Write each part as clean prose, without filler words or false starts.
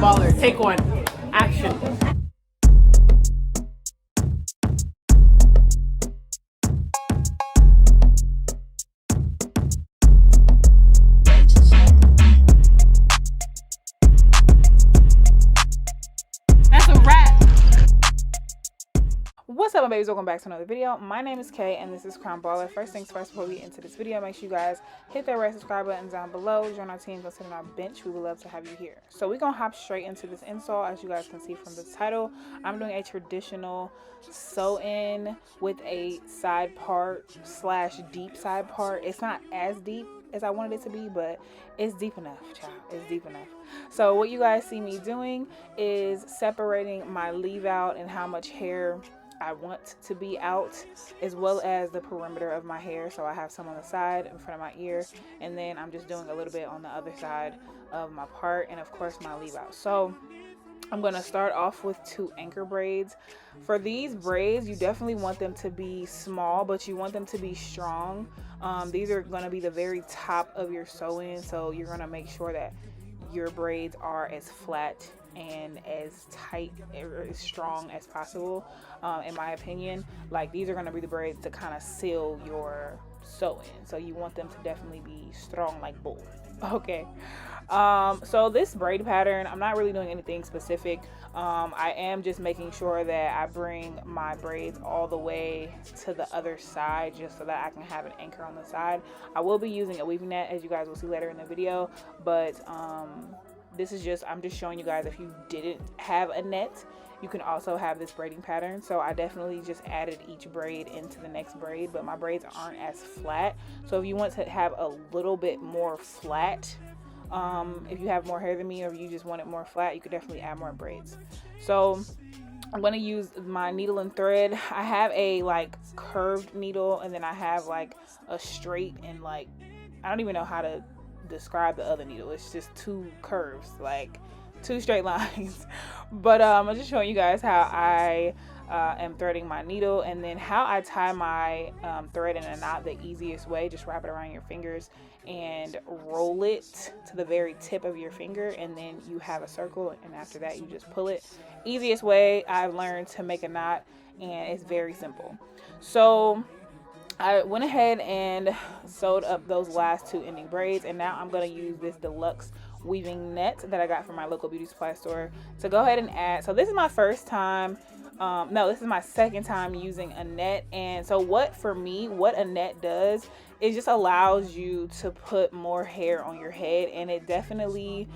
baller. Take one. Action. That's a wrap. What's up, my babies? Welcome back to another video. My name is Kay and this is Crown Baller. First things first, before we get into this video, make sure you guys hit that red subscribe button down below. Join our team, go sit on our bench. We would love to have you here. So we're gonna hop straight into this install. As you guys can see from the title, I'm doing a traditional sew-in with a side part slash deep side part. It's not as deep as I wanted it to be, but it's deep enough, child. It's deep enough. So what you guys see me doing is separating my leave out and how much hair I want to be out, as well as the perimeter of my hair. So I have some on the side in front of my ear, and then I'm just doing a little bit on the other side of my part, and of course my leave out. So I'm going to start off with 2 anchor braids. For these braids, you definitely want them to be small, but you want them to be strong. These are going to be the very top of your sew-in, so you're going to make sure that your braids are as flat and as tight or as strong as possible. In my opinion, like, these are going to be the braids to kind of seal your sew-in, so you want them to definitely be strong like bull. Okay. So this braid pattern, I'm not really doing anything specific. I am just making sure that I bring my braids all the way to the other side, just so that I can have an anchor on the side. I will be using a weaving net, as you guys will see later in the video, but this is just, I'm just showing you guys, if you didn't have a net, you can also have this braiding pattern. So I definitely just added each braid into the next braid, but my braids aren't as flat. So if you want to have a little bit more flat, if you have more hair than me, or you just want it more flat, you could definitely add more braids. So I'm going to use my needle and thread. I have a like curved needle, and then I have like a straight, and like, I don't even know how to describe the other needle. It's just 2 curves, like 2 straight lines. But I'm just showing you guys how I am threading my needle, and then how I tie my thread in a knot the easiest way. Just wrap it around your fingers and roll it to the very tip of your finger, and then you have a circle, and after that you just pull it. Easiest way I've learned to make a knot, and it's very simple. So I went ahead and sewed up those last 2 ending braids, and now I'm going to use this deluxe weaving net that I got from my local beauty supply store to go ahead and add. So this is my first time, no, this is my second time using a net. And so what a net does is just allows you to put more hair on your head, and it definitely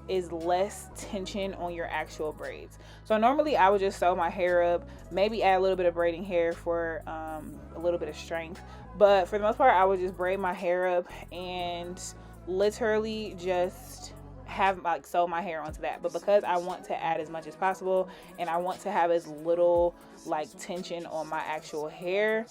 is less tension on your actual braids. So normally I would just sew my hair up, maybe add a little bit of braiding hair for a little bit of strength, but for the most part I would just braid my hair up and literally just have like sew my hair onto that. But because I want to add as much as possible, and I want to have as little like tension on my actual hair,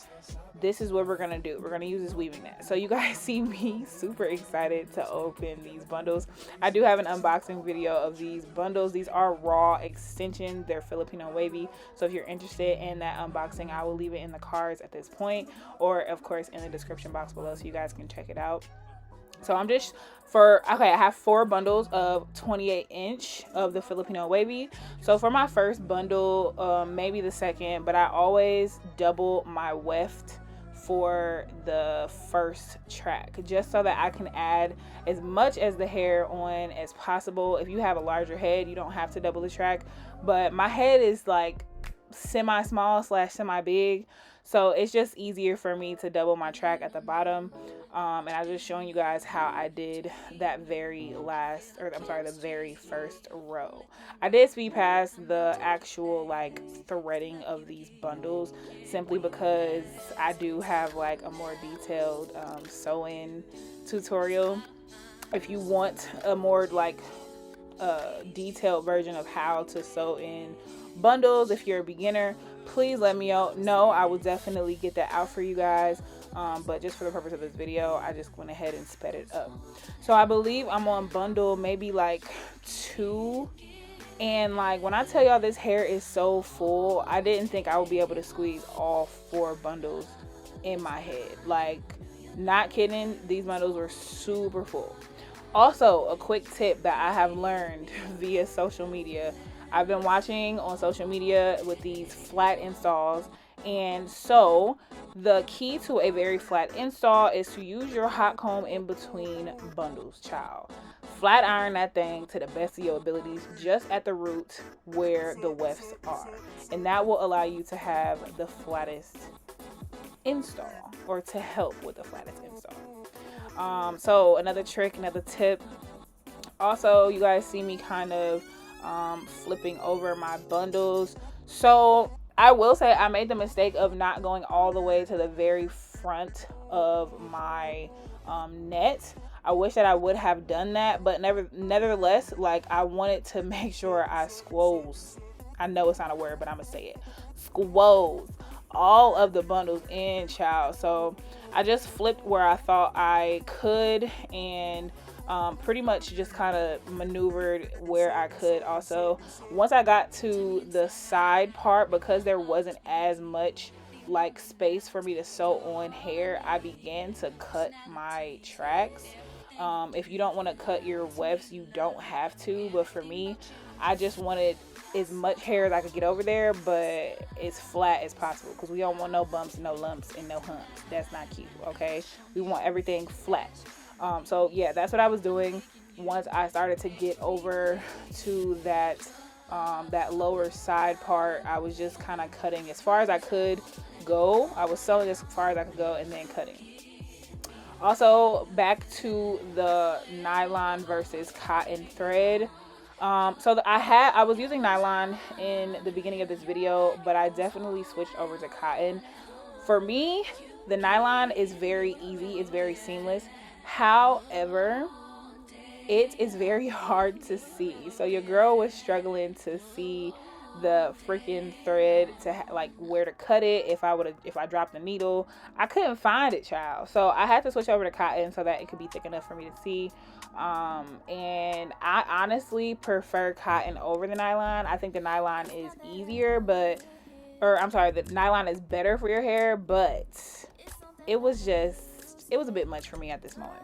this is what we're gonna do. We're gonna use this weaving net. So you guys see me super excited to open these bundles. I do have an unboxing video of these bundles. These are raw extensions. They're Filipino wavy. So if you're interested in that unboxing, I will leave it in the cards at this point, or of course in the description box below, so you guys can check it out. So I'm just I have 4 bundles of 28" of the Filipino wavy. So for my first bundle, maybe the second, but I always double my weft for the first track, just so that I can add as much as the hair on as possible. If you have a larger head, you don't have to double the track, but my head is like semi small slash semi big, so it's just easier for me to double my track at the bottom. And I'm just showing you guys how I did that very the very first row. I did speed past the actual like threading of these bundles, simply because I do have like a more detailed sew-in tutorial. If you want a more like detailed version of how to sew in bundles, if you're a beginner, please let me know. I will definitely get that out for you guys. But just for the purpose of this video, I just went ahead and sped it up. So I believe I'm on bundle maybe like 2, and like when I tell y'all this hair is so full, I didn't think I would be able to squeeze all 4 bundles in my head. Like, not kidding, these bundles were super full. Also, a quick tip that I have learned via social media. I've been watching on social media with these flat installs, and so the key to a very flat install is to use your hot comb in between bundles, child. Flat iron that thing to the best of your abilities, just at the root where the wefts are, and that will allow you to have the flattest install, or to help with the flattest install. So another trick, another tip. Also, you guys see me kind of flipping over my bundles. So I will say I made the mistake of not going all the way to the very front of my net. I wish that I would have done that, but nevertheless, like, I wanted to make sure I squoze. I know it's not a word, but I'm gonna say it. Squoze all of the bundles in, child. So I just flipped where I thought I could, and pretty much just kind of maneuvered where I could. Also, once I got to the side part, because there wasn't as much like space for me to sew on hair, I began to cut my tracks. If you don't want to cut your wefts, you don't have to, but for me, I just wanted as much hair as I could get over there, but as flat as possible, because we don't want no bumps, no lumps, and no humps. That's not cute, okay? We want everything flat. So yeah, that's what I was doing. Once I started to get over to that that lower side part, I was just kind of cutting as far as I could go. I was sewing as far as I could go and then cutting. Also, back to the nylon versus cotton thread. I was using nylon in the beginning of this video, but I definitely switched over to cotton. For me, the nylon is very easy. It's very seamless. However, it is very hard to see. So your girl was struggling to see the freaking thread, to like where to cut it. If I dropped the needle, I couldn't find it, child. So I had to switch over to cotton so that it could be thick enough for me to see. And I honestly prefer cotton over the nylon. I think the nylon is easier, the nylon is better for your hair, but it was a bit much for me at this moment.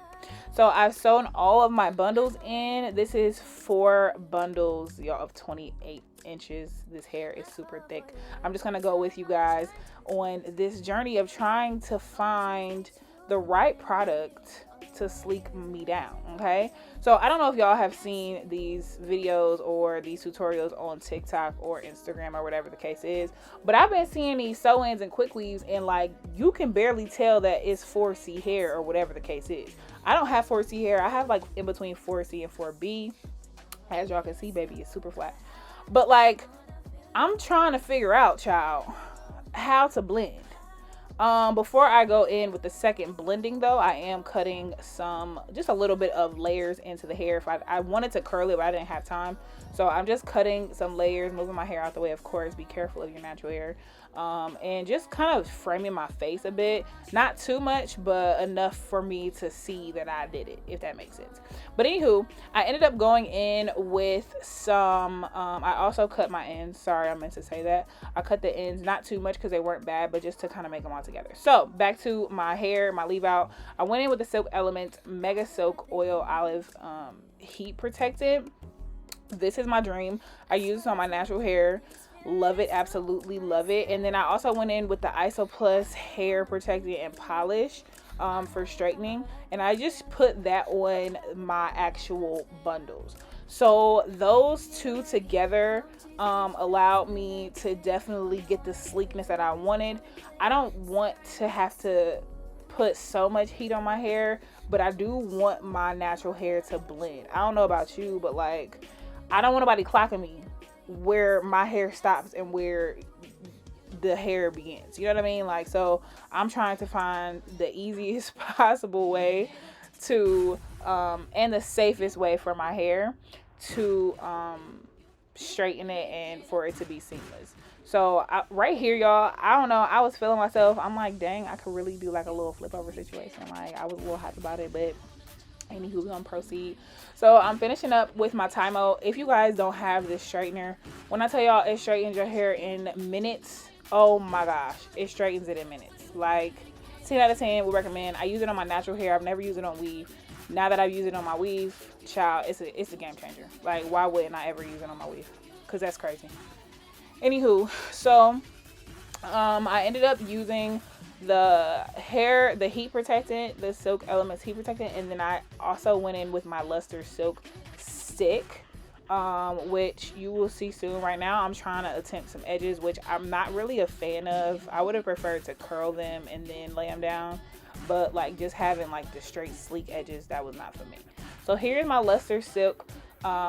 So I've sewn all of my bundles in. This is 4 bundles, y'all, of 28 inches. This hair is super thick. I'm just gonna go with you guys on this journey of trying to find the right product to sleek me down. Okay, so I don't know if y'all have seen these videos or these tutorials on TikTok or Instagram or whatever the case is, but I've been seeing these sew-ins and quick weaves, and like, you can barely tell that it's 4C hair or whatever the case is. I don't have 4C hair. I have like in between 4C and 4B. As y'all can see, baby, it's super flat. But like, I'm trying to figure out, child, how to blend. Before I go in with the second blending though, I am cutting just a little bit of layers into the hair. If I wanted to curl it, but I didn't have time. So I'm just cutting some layers, moving my hair out the way, of course. Be careful of your natural hair. And just kind of framing my face a bit. Not too much, but enough for me to see that I did it, if that makes sense. But anywho, I ended up going in with some, I also cut my ends. Sorry, I meant to say that. I cut the ends, not too much because they weren't bad, but just to kind of make them all together. So back to my hair, my leave out. I went in with the Silk Element Mega Silk Oil Olive Heat Protected. This is my dream. I use this on my natural hair. Love it, absolutely love it. And then I also went in with the Iso Plus Hair Protectant and Polish for straightening, and I just put that on my actual bundles. So those two together allowed me to definitely get the sleekness that I wanted. I don't want to have to put so much heat on my hair, but I do want my natural hair to blend. I don't know about you, but like, I don't want nobody clocking me where my hair stops and where the hair begins. You know what I mean? Like, so I'm trying to find the easiest possible way to and the safest way for my hair to straighten it and for it to be seamless. So right here, y'all, I don't know, I was feeling myself. I'm like, dang, I could really do like a little flip over situation. Like, I was a little hyped about it, but anywho, we're gonna proceed. So I'm finishing up with my Tymo. If you guys don't have this straightener, when I tell y'all it straightens your hair in minutes, oh my gosh, it straightens it in minutes. Like, 10 out of 10 would recommend. I use it on my natural hair. I've never used it on weave. now that I've used it on my weave, child, it's a game changer. Like, why wouldn't I ever use it on my weave? Because that's crazy. Anywho, so I ended up using the heat protectant, the Silk Elements heat protectant, and then I also went in with my Luster Silk stick, which you will see soon. Right now I'm trying to attempt some edges, which I'm not really a fan of. I would have preferred to curl them and then lay them down, but like just having like the straight sleek edges, that was not for me. So here's my Luster Silk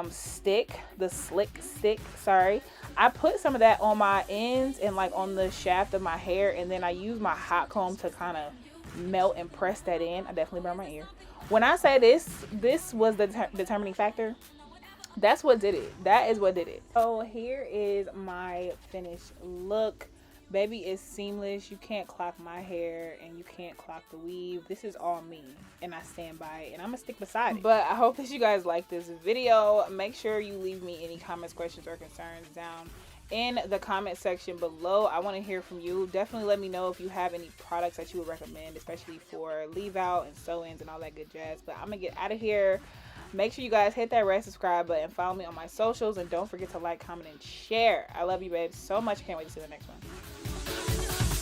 stick, the slick stick, sorry. I put some of that on my ends and like on the shaft of my hair, and then I use my hot comb to kind of melt and press that in. I definitely burned my ear. When I say this was the determining factor, that's what did it. That is what did it. So here is my finished look. Baby, is seamless. You can't clock my hair and you can't clock the weave. This is all me, and I stand by it, and I'm gonna stick beside it. But I hope that you guys like this video. Make sure you leave me any comments, questions, or concerns down in the comment section below. I want to hear from you. Definitely let me know if you have any products that you would recommend, especially for leave out and sew-ins and all that good jazz. But I'm gonna get out of here. Make sure you guys hit that red subscribe button, follow me on my socials, and don't forget to like, comment, and share. I love you, babes, so much. Can't wait to see the next one.